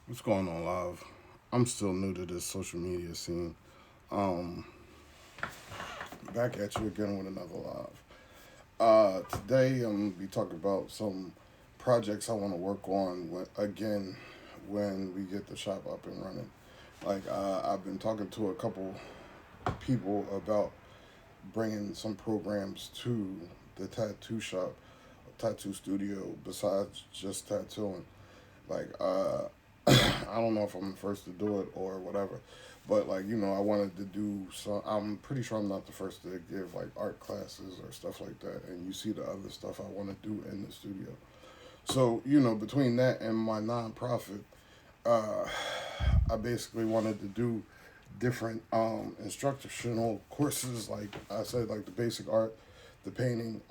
What's going on, live? I'm still new to this social media scene. Um, Back at you again with another live. Today I'm gonna be talking about some projects I want to work on when we get the shop up and running. I've been talking to a couple people about bringing some programs to the tattoo shop, tattoo studio besides just tattooing. Like I don't know if I'm the first to do it or whatever, but I wanted to do so. I'm pretty sure I'm not the first to give like art classes or stuff like that. And you see the other stuff I want to do in the studio. So between that and my nonprofit, uh, I basically wanted to do different instructional courses. Like I said, like the basic art, the painting,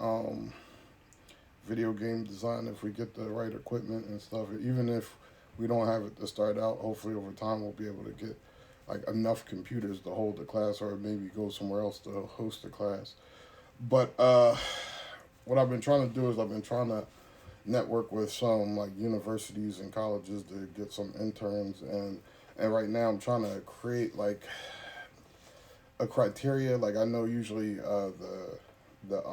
video game design if we get the right equipment and stuff. Even if we don't have it to start out, hopefully over time we'll be able to get like enough computers to hold the class, or maybe go somewhere else to host the class. But what I've been trying to do is I've been trying to network with some like universities and colleges to get some interns, and right now I'm trying to create like a criteria. Like I know usually the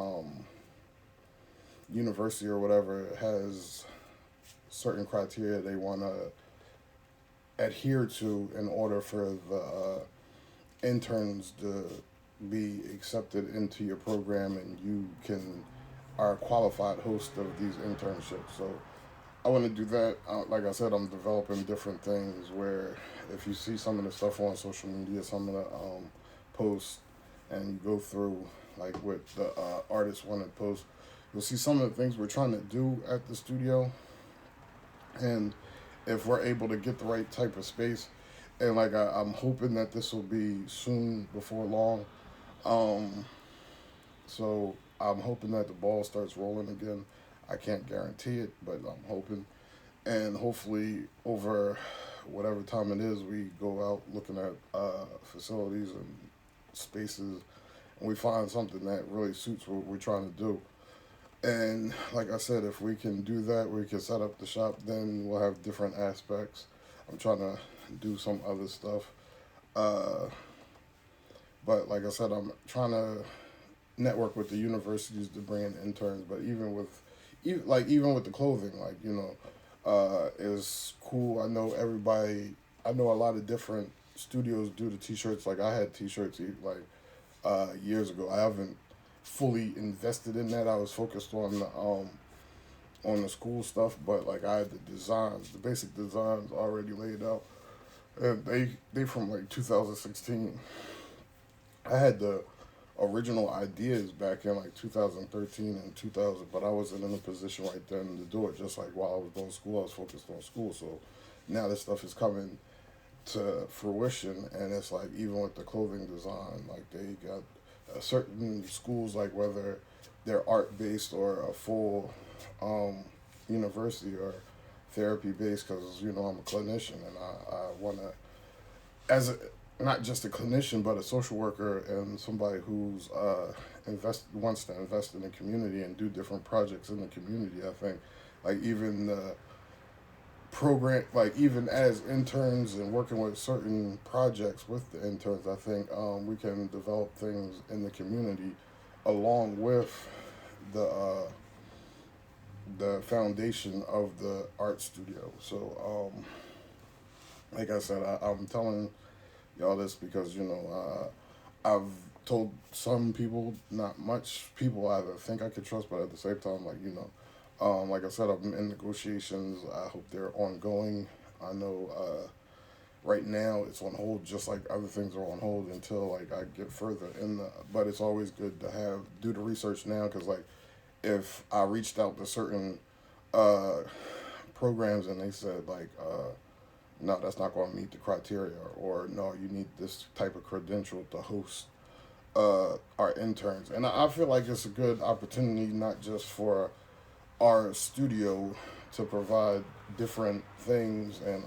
university or whatever has certain criteria they want to adhere to in order for the interns to be accepted into your program, and you can are a qualified host of these internships. So I want to do that. Like I said, I'm developing different things where if you see some of the stuff on social media, some of the posts, and you go through like what the artists want to post, you'll see some of the things we're trying to do at the studio. And if we're able to get the right type of space, and I'm hoping that this will be soon before long. Um, so I'm hoping that the ball starts rolling again. I can't guarantee it, but I'm hoping. And hopefully, over whatever time it is, we go out looking at facilities and spaces, and we find something that really suits what we're trying to do. And like I said, if we can do that, we can set up the shop, then we'll have different aspects. I'm trying to do some other stuff. Uh, but like I said, I'm trying to network with the universities to bring in interns. But even with the clothing, is cool. I know everybody. I know a lot of different studios do the t-shirts. Like I had t-shirts years ago. I haven't fully invested in that. I was focused on the school stuff, but like I had the designs, the basic designs already laid out, and they from like 2016. I had the original ideas back in like 2013 and 2000, but I wasn't in a position right then to do it. Just like while I was going to school, I was focused on school. So now this stuff is coming to fruition, and it's like even with the clothing design, like they got certain schools, like whether they're art based or a full um, university or therapy based, because I'm a clinician, and I want to, as a, not just a clinician but a social worker and somebody who's wants to invest in the community and do different projects in the community. I think like even the program, like even as interns and working with certain projects with the interns, I think we can develop things in the community along with the uh, the foundation of the art studio. So like I said, I'm telling y'all this because I've told some people, not much people I think I could trust, but at the same time, like I said, I'm in negotiations. I hope they're ongoing. I know right now it's on hold, just like other things are on hold until like I get further in the. But it's always good to have do the research now, because like if I reached out to certain uh, programs and they said no, that's not going to meet the criteria, or no, you need this type of credential to host our interns. And I feel like it's a good opportunity, not just for our studio to provide different things and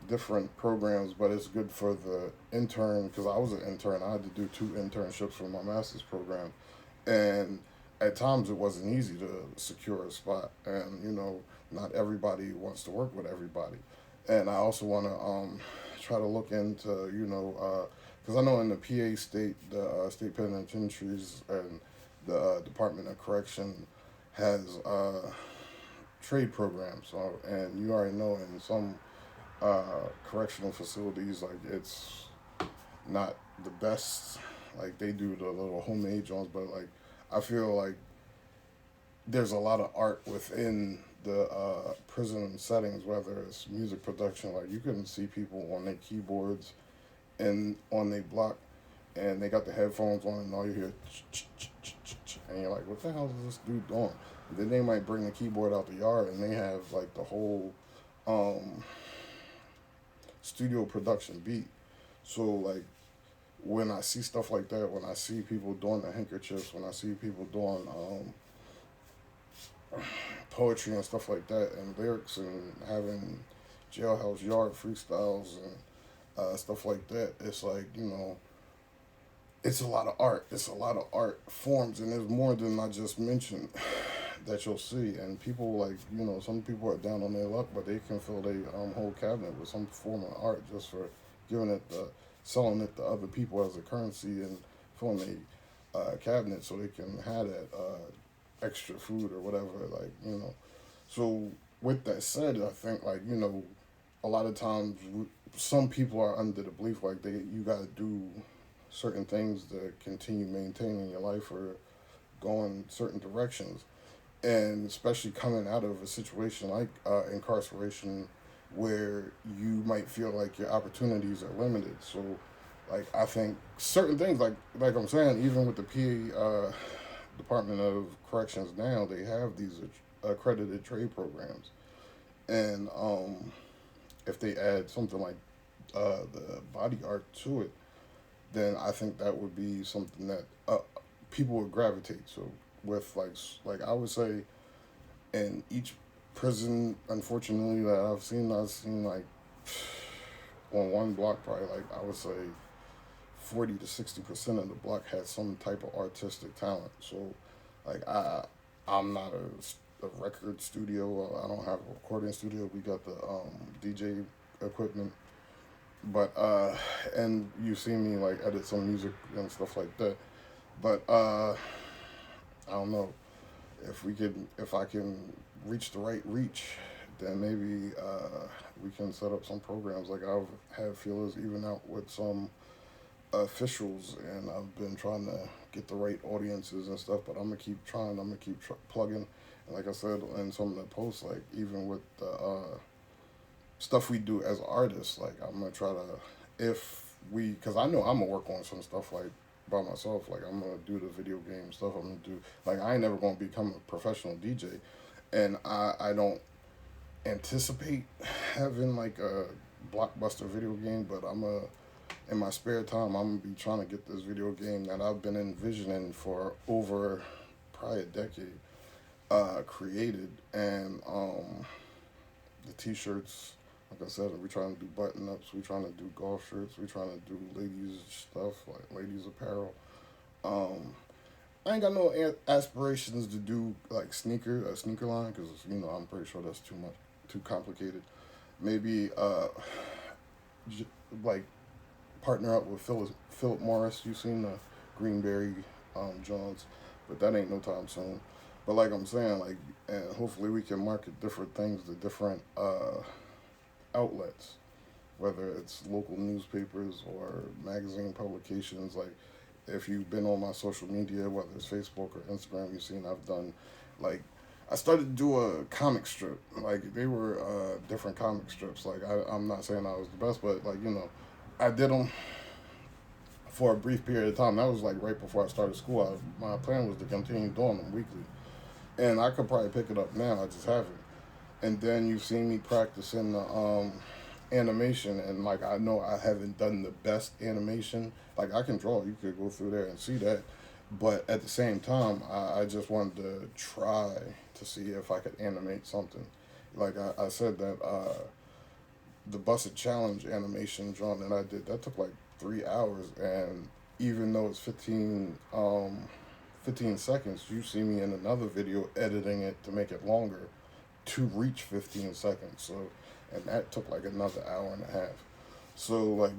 different programs, but it's good for the intern, because I was an intern. I had to do two internships for my master's program, and at times it wasn't easy to secure a spot. And not everybody wants to work with everybody, and I also want to try to look into, because I know in the PA state, the state penitentiaries and the Department of Correction has trade programs. So, and you already know in some correctional facilities, like it's not the best. Like they do the little homemade joints, but like I feel like there's a lot of art within the prison settings, whether it's music production. Like you can see people on their keyboards and on their block, and they got the headphones on, and all you hear, and you're like, what the hell is this dude doing? And then they might bring the keyboard out the yard, and they have like the whole um, studio production beat. So like when I see stuff like that, when I see people doing the handkerchiefs, when I see people doing poetry and stuff like that, and lyrics, and having jailhouse yard freestyles and stuff like that, it's like, it's a lot of art. It's a lot of art forms, and there's more than I just mentioned that you'll see. And people like, some people are down on their luck, but they can fill their whole cabinet with some form of art just for giving it selling it to other people as a currency and filling their cabinet so they can have that extra food or whatever. Like. So with that said, I think like, a lot of times some people are under the belief like you got to do certain things to continue maintaining your life or going certain directions, and especially coming out of a situation like incarceration where you might feel like your opportunities are limited. So like I think certain things like I'm saying, even with the PA Department of Corrections now, they have these accredited trade programs, and if they add something like the body art to it, then I think that would be something that people would gravitate to. With like I would say, in each prison, unfortunately, that I've seen like on one block, probably like I would say 40 to 60% of the block had some type of artistic talent. So like I'm not a record studio. I don't have a recording studio. We got the DJ equipment, but and you see me like edit some music and stuff like that. But I don't know if I can reach the right reach, then maybe we can set up some programs. Like I've had feelers even out with some officials, and I've been trying to get the right audiences and stuff. But I'm gonna keep trying. I'm gonna keep plugging. And like I said in some of the posts, like even with the stuff we do as artists, like I'm gonna try to, because I know I'm gonna work on some stuff like by myself. Like I'm gonna do the video game stuff. I'm gonna do like I ain't never gonna become a professional DJ, and I don't anticipate having like a blockbuster video game, but in my spare time I'm gonna be trying to get this video game that I've been envisioning for over probably a decade created. And the t-shirts, like I said, we're trying to do button ups, we're trying to do golf shirts, we're trying to do ladies stuff like ladies apparel. um I ain't got no aspirations to do like a sneaker line, because I'm pretty sure that's too complicated. Maybe j- like partner up with Philip Morris. You seen the Greenberry Johns, but that ain't no time soon. But like I'm saying, like, and hopefully we can market different things to different outlets, whether it's local newspapers or magazine publications. Like, if you've been on my social media, whether it's Facebook or Instagram, you've seen I've done, like, I started to do a comic strip. Like, they were different comic strips. Like, I'm not saying I was the best, but, like, I did them for a brief period of time. That was, like, right before I started school. My plan was to continue doing them weekly. And I could probably pick it up now. I just haven't. And then you've seen me practicing the animation, and like I know I haven't done the best animation. Like I can draw, you could go through there and see that, but at the same time, I just wanted to try to see if I could animate something. Like I said that the Busted Challenge animation drawing that I did, that took like 3 hours, and even though it's 15 seconds, you see me in another video editing it to make it longer, to reach 15 seconds. So, and that took like another hour and a half. So like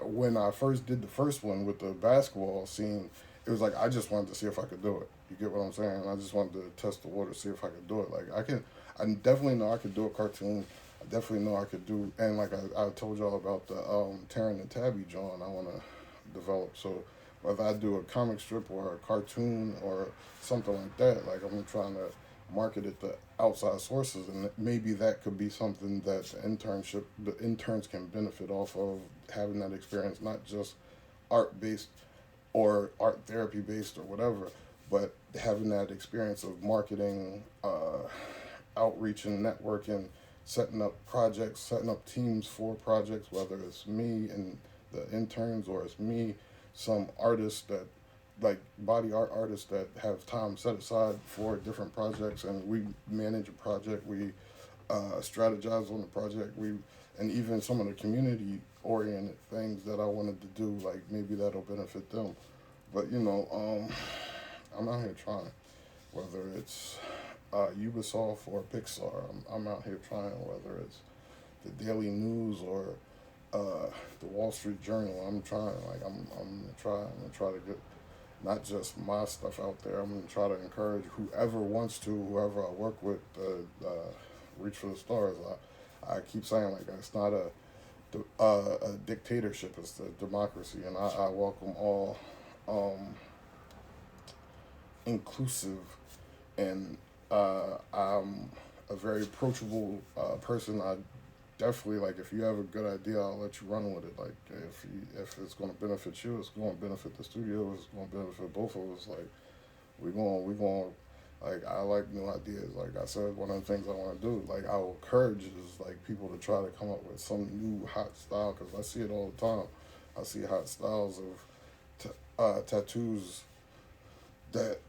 when I first did the first one with the basketball scene, it was like I just wanted to see if I could do it. You get what I'm saying? I just wanted to test the water, see if I could do it. Like I definitely know I could do a cartoon. I definitely know I could do, and like I told y'all about the Taryn and Tabby John I want to develop. So whether I do a comic strip or a cartoon or something like that, like I'm trying to market it to outside sources, and maybe that could be something that the interns can benefit off of, having that experience, not just art based or art therapy based or whatever, but having that experience of marketing, outreach and networking, setting up projects, setting up teams for projects, whether it's me and the interns or it's me, some artists that like body art artists that have time set aside for different projects, and we manage a project, we strategize on the project, and even some of the community oriented things that I wanted to do, like maybe that'll benefit them. But I'm out here trying, whether it's Ubisoft or Pixar. I'm out here trying, whether it's the Daily News or the Wall Street Journal. I'm trying. Like I'm gonna try. I'm gonna try to get not just my stuff out there. I'm gonna try to encourage whoever wants to, whoever I work with, reach for the stars. I keep saying like it's not a dictatorship. It's a democracy, and I welcome all inclusive, and I'm a very approachable person. I definitely, like, if you have a good idea, I'll let you run with it. Like if it's going to benefit you, it's going to benefit the studio, it's going to benefit both of us. Like we going like, I like new ideas. Like I said, one of the things I want to do, like I will encourage is like people to try to come up with some new hot style, because I see it all the time. I see hot styles of tattoos that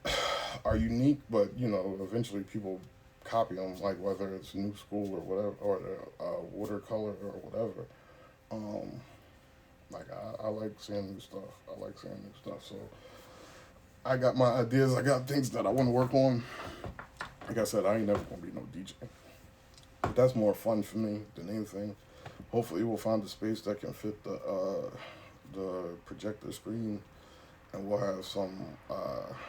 are unique, but eventually people copy them, like whether it's new school or whatever, or the watercolor or whatever. Like I like seeing new stuff. I like seeing new stuff. So I got my ideas. I got things that I want to work on. Like I said, I ain't never gonna be no DJ, but that's more fun for me than anything. Hopefully, we'll find a space that can fit the projector screen, and we'll have some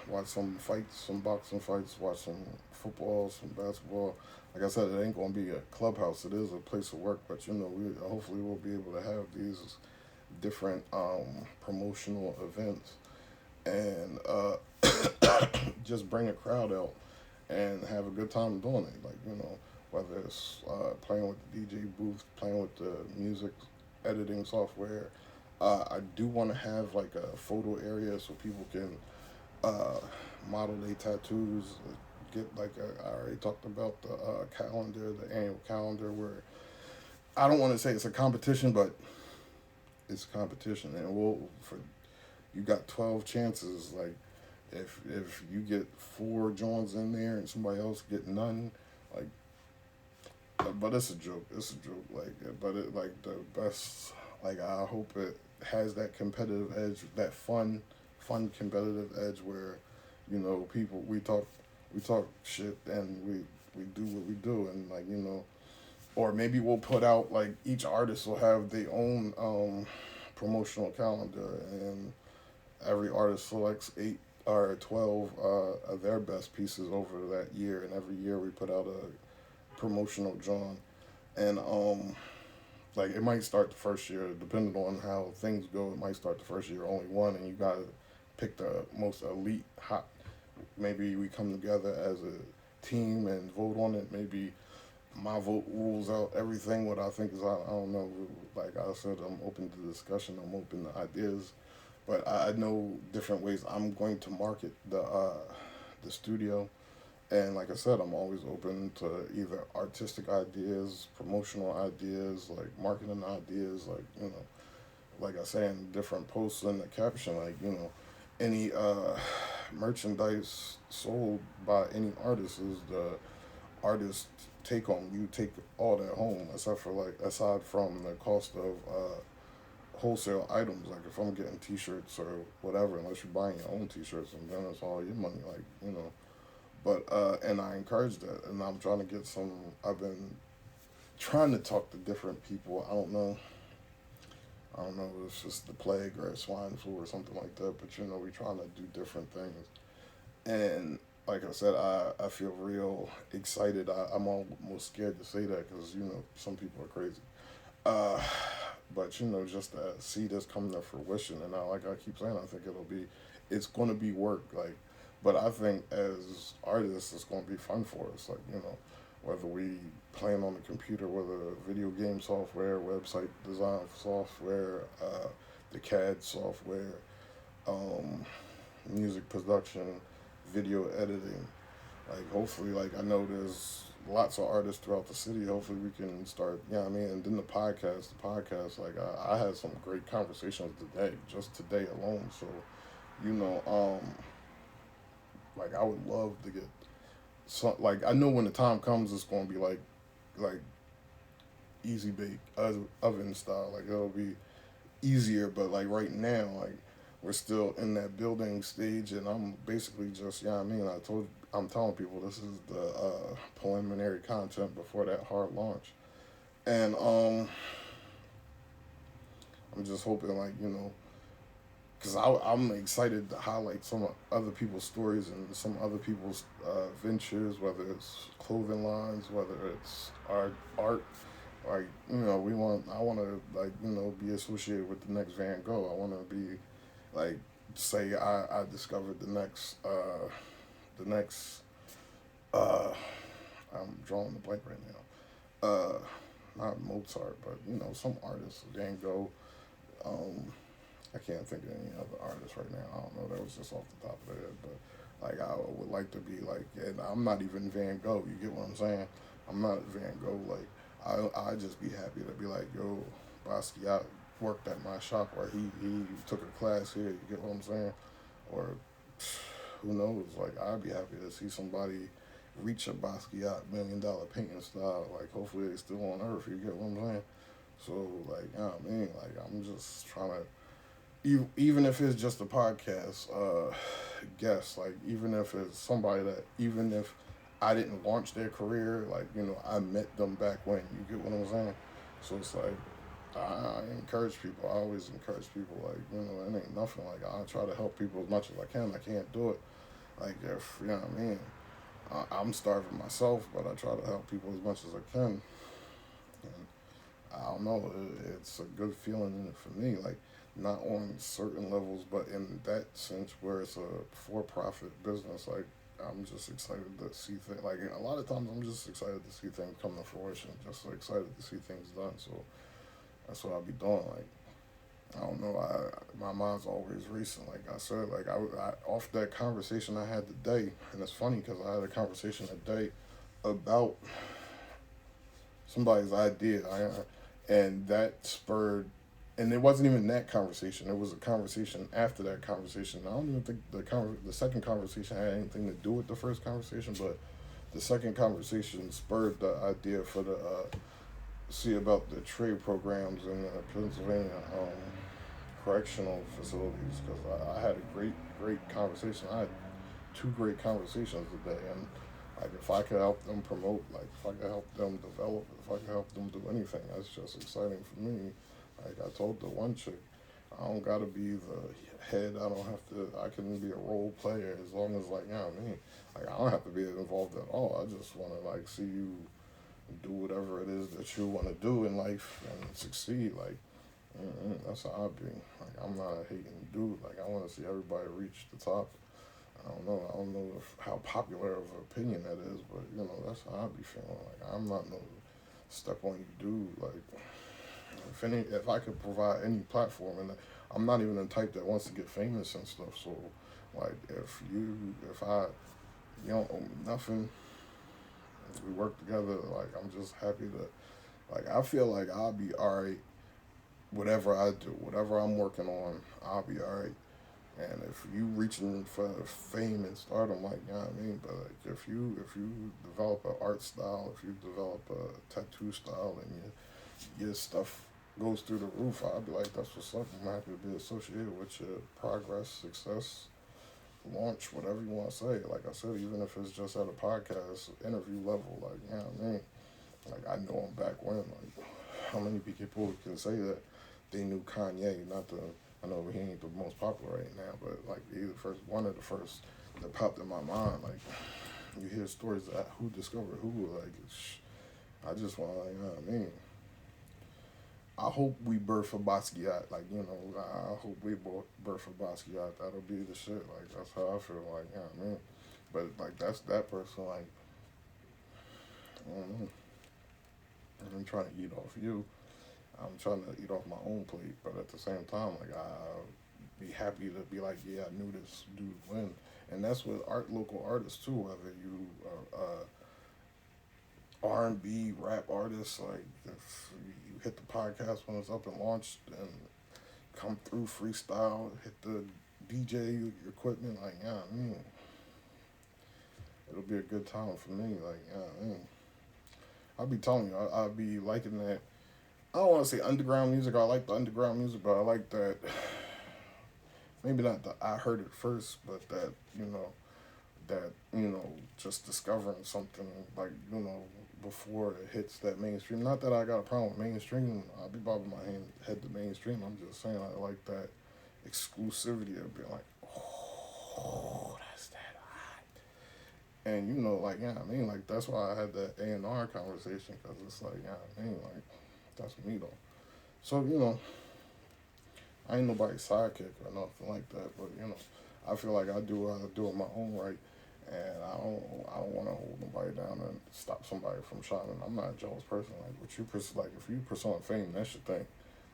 watch some fights, some boxing fights, watch some football, some basketball. Like I said, it ain't gonna be a clubhouse. It is a place of work, but we hopefully we'll be able to have these different promotional events, and just bring a crowd out and have a good time doing it. Like whether it's playing with the DJ booth, playing with the music editing software. I do want to have like a photo area so people can model their tattoos. Get like I already talked about the calendar, the annual calendar, where I don't want to say it's a competition, but it's a competition, and you got 12 chances. Like if you get 4 joints in there and somebody else get none, like. But it's a joke. It's a joke. Like, but it like the best. Like I hope it has that competitive edge, that fun competitive edge where, people we talk shit and we do what we do, and like or maybe we'll put out like each artist will have their own promotional calendar, and every artist selects 8 or 12 of their best pieces over that year, and every year we put out a promotional drawing, and like it might start the first year, depending on how things go. It might start the first year only one, and you gotta pick the most elite hot. Maybe we come together as a team and vote on it. Maybe my vote rules out everything. What I think is, I don't know. Like I said, I'm open to discussion. I'm open to ideas, but I know different ways I'm going to market the studio. And like I said, I'm always open to either artistic ideas, promotional ideas, like marketing ideas, like, like I say in different posts in the caption, like, any merchandise sold by any artist is the artist take home. You take all that home, aside from the cost of wholesale items. Like if I'm getting t-shirts or whatever, unless you're buying your own t-shirts, and then it's all your money, like, But and I encourage that, and I'm trying to get some. I've been trying to talk to different people. I don't know if it's just the plague or swine flu or something like that. But we're trying to do different things. And like I said, I feel real excited. I'm almost scared to say that because some people are crazy. Uh, but just to see this come to fruition, and like I keep saying, I think it's going to be work. Like, but I think as artists, it's going to be fun for us. Like, whether we playing on the computer, whether video game software, website design software, the CAD software, um, music production, video editing. Like, hopefully, like I know there's lots of artists throughout the city. Hopefully we can start, and then like I had some great conversations today, just today alone. So, you know, um, like I would love to get some, like I know when the time comes, it's gonna be like easy bake oven style. Like it'll be easier, but like right now, like we're still in that building stage, and I'm basically just, I'm telling people this is the preliminary content before that hard launch, and I'm just hoping, like, because I'm excited to highlight some other people's stories and some other people's ventures, whether it's clothing lines, whether it's art. Like, I want to, like, be associated with the next Van Gogh. I want to be, like, say I discovered the next, uh, I'm drawing the blank right now. Not Mozart, but, some artist, Van Gogh. Um, I can't think of any other artists right now. I don't know. That was just off the top of the head. But like, I would like to be like, and I'm not even Van Gogh. You get what I'm saying? I'm not Van Gogh. Like, I just be happy to be like, yo, Basquiat worked at my shop, or he took a class here. You get what I'm saying? Or who knows? Like, I'd be happy to see somebody reach a Basquiat $1 million painting style. Like, hopefully they still on Earth. You get what I'm saying? So like, like I'm just trying to, even if it's just a podcast guest, like even if it's somebody that, even if I didn't launch their career, like, I met them back when. You get what I'm saying? So it's like, I encourage people. I always encourage people. Like, it ain't nothing. Like, I try to help people as much as I can. I can't do it. Like, if I'm starving myself, but I try to help people as much as I can. And I don't know. It's a good feeling for me. Like, not on certain levels, but in that sense where it's a for-profit business. Like, I'm just excited to see things. Like, a lot of times, I'm just excited to see things come to fruition. Just so excited to see things done. So that's what I'll be doing. Like, I don't know. My mind's always racing. Like I said, like I off that conversation I had today, and it's funny because I had a conversation today about somebody's idea, and that spurred. And it wasn't even that conversation. It was a conversation after that conversation. I don't even think the second conversation had anything to do with the first conversation, but the second conversation spurred the idea for the see about the trade programs in Pennsylvania correctional facilities, because I had a great conversation. I had two great conversations today, and like if I could help them promote, like if I could help them develop, if I could help them do anything, that's just exciting for me. Like I told the one chick, I don't gotta be the head. I don't have to. I can be a role player as long as, like, like I don't have to be involved at all. I just want to, like, see you do whatever it is that you want to do in life and succeed. Like, that's how I be. Like, I'm not a hating dude. Like, I want to see everybody reach the top. I don't know. I don't know how popular of an opinion that is, but that's how I be feeling. Like, I'm not no step on you dude. Like, if I could provide any platform, and I'm not even the type that wants to get famous and stuff. So, like, if you don't owe me nothing, if we work together, like, I'm just happy to, like, I feel like I'll be alright. Whatever I do, whatever I'm working on, I'll be alright. And if you reaching for fame and stardom, like, but like if you develop an art style, if you develop a tattoo style, and your stuff goes through the roof, I'll be like, that's what's up. I'm happy to be associated with your progress, success. launch whatever you want to say. Like I said, even if it's just at a podcast interview level, like, you know what I mean? Like, I know him back when. Like, how many people can say that they knew Kanye? Not the, I know he ain't the most popular right now, but like, he the first, one of the first that popped in my mind. Like, you hear stories of who discovered who. Like, I just want to, like, you know what I mean? I hope we birth a Basquiat. Like, you know, I hope we birth a Basquiat. That'll be the shit. Like, that's how I feel. Like, you know what I mean? But, like, that's that person. Like, I don't know. I'm trying to eat off you. I'm trying to eat off my own plate. But at the same time, like, I'll be happy to be like, yeah, I knew this dude win. And that's with local artists, too. Whether you R&B, rap artists, like, if you hit the podcast when it's up and launched and come through freestyle, hit the DJ equipment, like, yeah, I mean, it'll be a good time for me, like, yeah, I mean, I'll be telling you, I'll be liking that. I don't want to say underground music. I like the underground music, but I like that. Maybe not that I heard it first, but that, just discovering something, like, before it hits that mainstream. Not that I got a problem with mainstream. I'll be bobbing my head to mainstream. I'm just saying I like that exclusivity of being like, oh, that's that hot. And, like, yeah, I mean, like, that's why I had that A&R conversation, because it's like, yeah, I mean, like, that's me, though. So, I ain't nobody's sidekick or nothing like that, but, I feel like I do it my own right. And I don't want to hold nobody down and stop somebody from shining. I'm not a jealous person. Like, what you like, if you pursuing fame, that's your thing.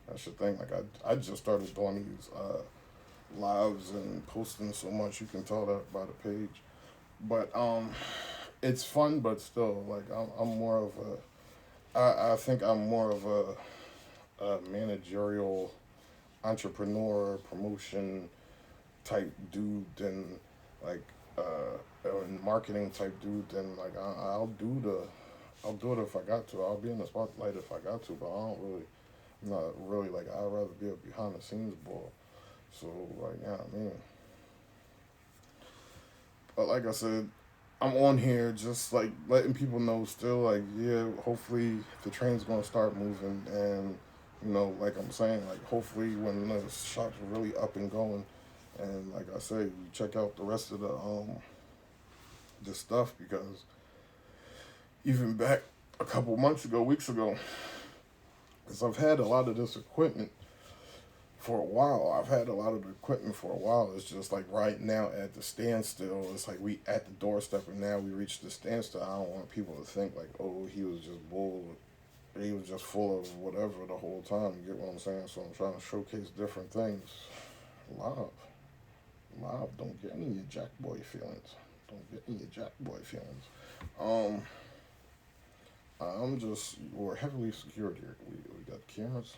That's your thing. Like, I just started doing these lives and posting so much. You can tell that by the page. But it's fun, but still, like, I'm more of I think I'm more of a managerial entrepreneur promotion type dude than like marketing type dude. Then like I'll do it if I got to. I'll be in the spotlight if I got to, but I'm not really like, I'd rather be a behind the scenes boy. So like, yeah, I mean, but like I said, I'm on here just like letting people know still, like, yeah, hopefully the train's gonna start moving, and like I'm saying, like, hopefully when the shops are really up and going, and like I say, you check out the rest of the stuff, because even back a couple months ago, weeks ago, because I've had a lot of this equipment for a while. It's just like right now at the standstill. It's like we at the doorstep, and now we reached the standstill. I don't want people to think like, oh, he was just bull. He was just full of whatever the whole time. You get what I'm saying? So I'm trying to showcase different things. Live. Don't get any of your jack boy feelings. We're heavily secured here. We got cameras.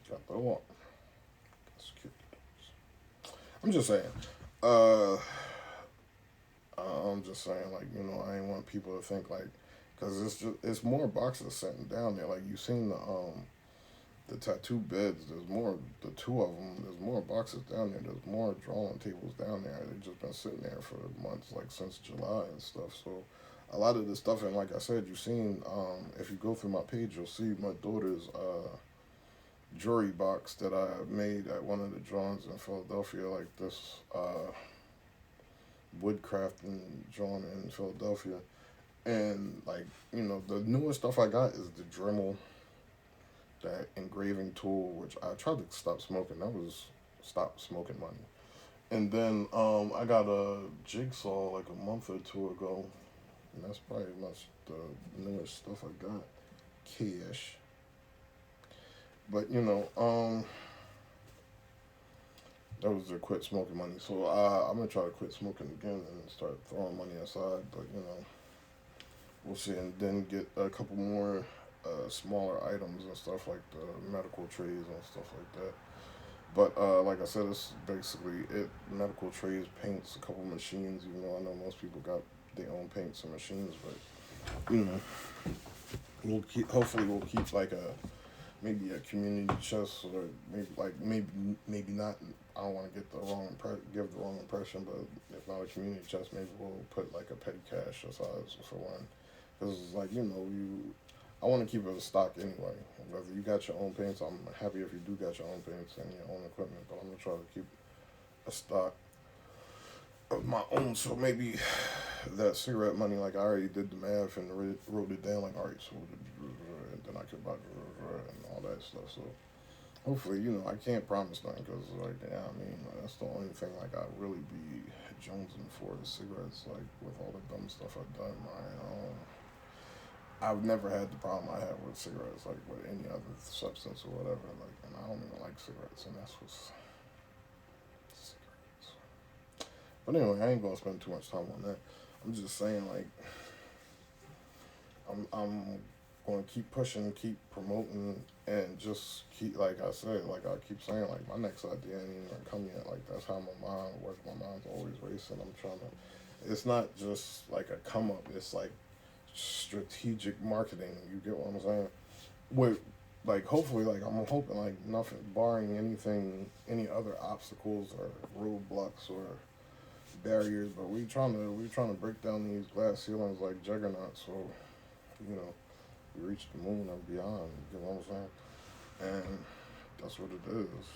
Got the what? Security. I'm just saying. I'm just saying, like, I ain't want people to think like, because it's more boxes sitting down there. Like, you seen the tattoo beds. There's more. The two of them. There's more boxes down there. There's more drawing tables down there. They've just been sitting there for months, like since July and stuff. So a lot of the stuff, and like I said, you've seen. If you go through my page, you'll see my daughter's jewelry box that I made at one of the drawings in Philadelphia. Like this woodcrafting drawing in Philadelphia. And, like, the newest stuff I got is the Dremel, that engraving tool, which I tried to stop smoking. That was stop smoking money. And then I got a jigsaw like a month or two ago. And that's probably much the newest stuff I got. Cash. But, that was to quit smoking money. So I'm going to try to quit smoking again and start throwing money aside. But, we'll see, and then get a couple more smaller items and stuff, like the medical trays and stuff like that. But like I said, it's basically it. Medical trays, paints, a couple machines, even though I know most people got their own paints and machines. But, hopefully we'll keep like maybe a community chest, or maybe not I don't want to give the wrong impression, but if not a community chest, maybe we'll put like a petty cash aside for one, because like I want to keep it a stock anyway. Whether you got your own paints, I'm happy if you do got your own paints and your own equipment, but I'm gonna try to keep a stock of my own. So maybe that cigarette money, like I already did the math and wrote it down. Like, all right, so and then I could buy and all that stuff. So hopefully, I can't promise nothing because, like, yeah, I mean, that's the only thing like I really be jonesing for is cigarettes. Like with all the dumb stuff I've done, I've never had the problem I have with cigarettes, like with any other substance or whatever. Like, and I don't even like cigarettes, and that's what's cigarettes. But anyway, I ain't gonna spend too much time on that. I'm just saying, like, I'm gonna keep pushing, keep promoting, and just keep, like I said, like I keep saying, like my next idea ain't even come yet. Like that's how my mind works. My mind's always racing. I'm trying to. It's not just like a come up. It's like strategic marketing. You get what I'm saying? With like hopefully like I'm hoping like nothing barring anything, any other obstacles or roadblocks or barriers. But we trying to break down these glass ceilings like juggernauts. So you know we reach the moon and beyond. You know what I'm saying? And that's what it is.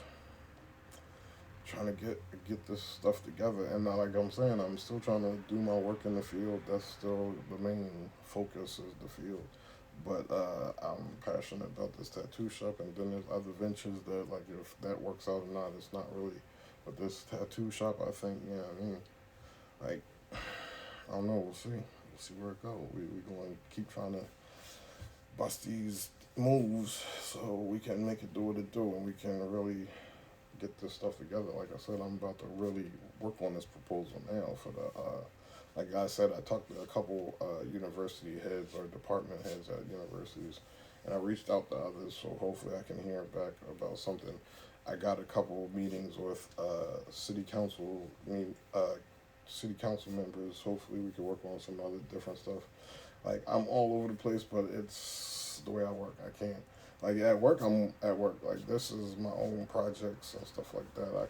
Trying to get this stuff together, and like I'm saying, I'm still trying to do my work in the field. That's still the main focus is the field. But I'm passionate about this tattoo shop, and then there's other ventures that, like, if that works out or not, it's not really. But this tattoo shop, I think, yeah, I mean, like, I don't know. We'll see. We'll see where it goes. We going to keep trying to bust these moves so we can make it do what it do, and we can really get this stuff together. Like I said, I'm about to really work on this proposal now for the, like I said, I talked to a couple university heads or department heads at universities, and I reached out to others, so hopefully I can hear back about something. I got a couple meetings with city council members. Hopefully we can work on some other different stuff. Like, I'm all over the place, but it's the way I work. I can't. Like, at work, I'm at work. Like, this is my own projects and stuff like that.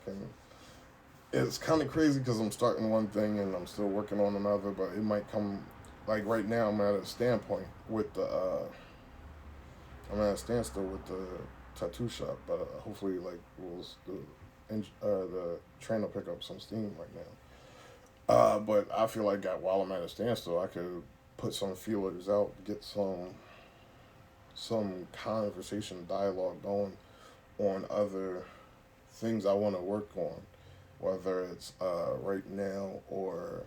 It's kind of crazy because I'm starting one thing and I'm still working on another, but it might come, like, right now I'm at a standpoint with I'm at a standstill with the tattoo shop, but hopefully, like, the train will pick up some steam right now. But I feel like while I'm at a standstill, I could put some feelers out, get some conversation, dialogue going on other things I want to work on, whether it's right now or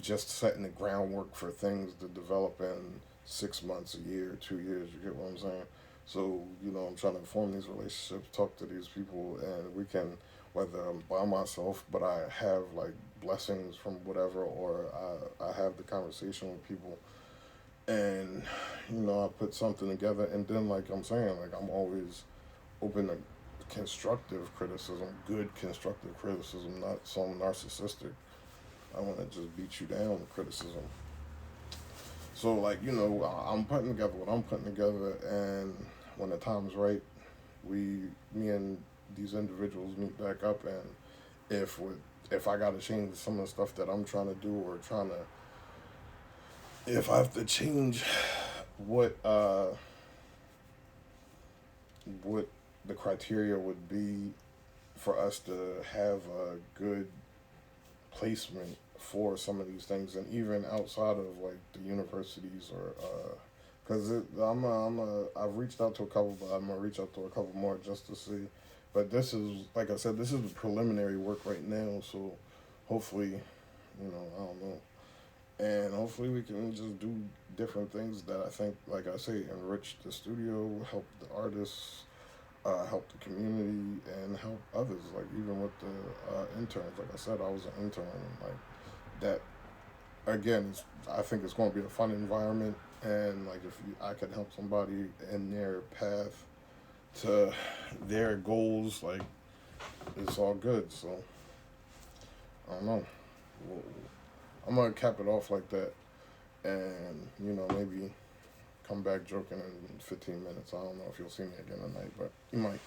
just setting the groundwork for things to develop in 6 months, a year, 2 years. You get what I'm saying? So, I'm trying to form these relationships, talk to these people, and we can, whether I'm by myself, but I have like blessings from whatever, or I have the conversation with people, and I put something together, and then, like I'm saying, like I'm always open to constructive criticism, good constructive criticism, not some narcissistic, I want to just beat you down criticism. So, like, I'm putting together what I'm putting together, and when the time's right, me and these individuals meet back up, and if I gotta change some of the stuff that I'm trying to do, or if I have to change what the criteria would be for us to have a good placement for some of these things, and even outside of like the universities, or because I've reached out to a couple, but I'm gonna reach out to a couple more just to see. But this is, like I said, this is the preliminary work right now, so hopefully, I don't know. And hopefully we can just do different things that I think, like I say, enrich the studio, help the artists, help the community, and help others. Like, even with the interns, like I said, I was an intern, and like that, again, I think it's going to be a fun environment, and like if I can help somebody in their path to their goals, like, it's all good. So I don't know. I'm gonna cap it off like that, and maybe come back joking in 15 minutes. I don't know if you'll see me again tonight, but you might.